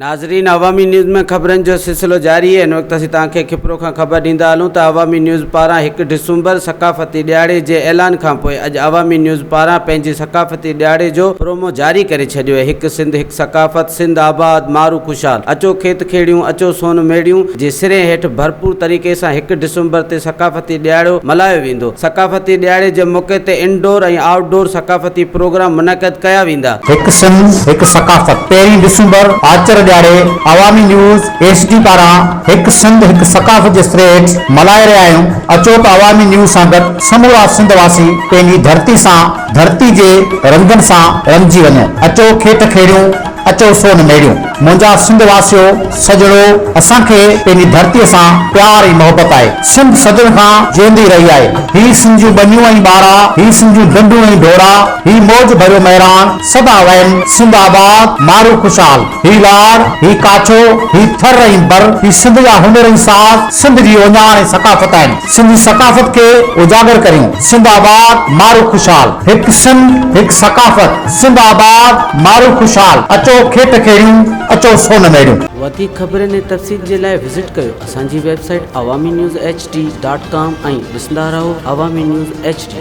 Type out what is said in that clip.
नाज़रीन, अवामी न्यूज़ में खबरन जो सिलसिलो जारी है। इन वक्त असीं तव्हांखे खिपरो खां ख़बर ॾींदा हलूं त अवामी न्यूज़ पारां 1 डिसंबर सक़ाफ़ती ॾियारे जे ऐलान खां पोइ अॼु अवामी न्यूज़ पारां पंहिंजी सक़ाफ़ती ॾियारे जो प्रोमो जारी करे छॾियो आहे। हिकु सिंध हिकु सक़ाफ़त, सिंध आबाद मारू खुशहाल, अचो खेत खेड़ियूं, अचो सोन मेड़ियूं जे सिरे हेठि भरपूर तरीक़े सां 1 डिसंबर ते सक़ाफ़ती ॾियारो मल्हायो वेंदो। सक़ाफ़ती ॾियारे जे मौक़े ते इंडोर ऐं आउटडोर सक़ाफ़ती प्रोग्राम मुनक़द कया वेंदा। हिकु सिंध हिकु सक़ाफ़त 13 डिसंबर आचर ॾियारे अवामी न्यूज़ HD पारां हिकु सिंध हिकु सक़ाफ़त जे सिरे हेठि मल्हाए रहिया आहियूं। अचो त अवामी न्यूज़ सां गॾु समूरा सिंध वासी पंहिंजी धरती सां, धरती जे रंगनि सां रंगिजी वञो। अचो खेत खेड़ियूं, अचो सोन मेड़ियूं। मुंहिंजा सिंध वासियो सजणो, असांखे पंहिंजी धरतीअ सां प्यार ऐं मोहबत आहे। सिंध सदियुनि खां जीअंदी रही आहे। ही सिंध जूं बनियूं ऐं ॿारा, ही सिंध जूं ढंढूं ऐं ढोरा, ही मौज भरियो महिरान सदा वहन, सिंध आबाद मारू खुशहाल। ही लाड़, ही काछो, ही थर ऐं बर, ही सिंध जा हुनर ऐं साज़, सिंध जी ओञाण ऐं सक़ाफ़त आहिनि। सिंधी सक़ाफ़त खे उजागर करियूं। सिंध आबाद मारू खुशहाल। हिकु सिंध हिकु सक़ाफ़त, सिंध आबाद मारू खुशहाल। अचो खेत खेड़ियूं, अचो सोन मेड़ियूं। वधीक ख़बरनि ऐं तफ़सील जे लाइ विज़िट कयो असांजी वेबसाइट awamiNewsHD.com ऐं ॾिसंदा रहो अवामी न्यूज़ HD।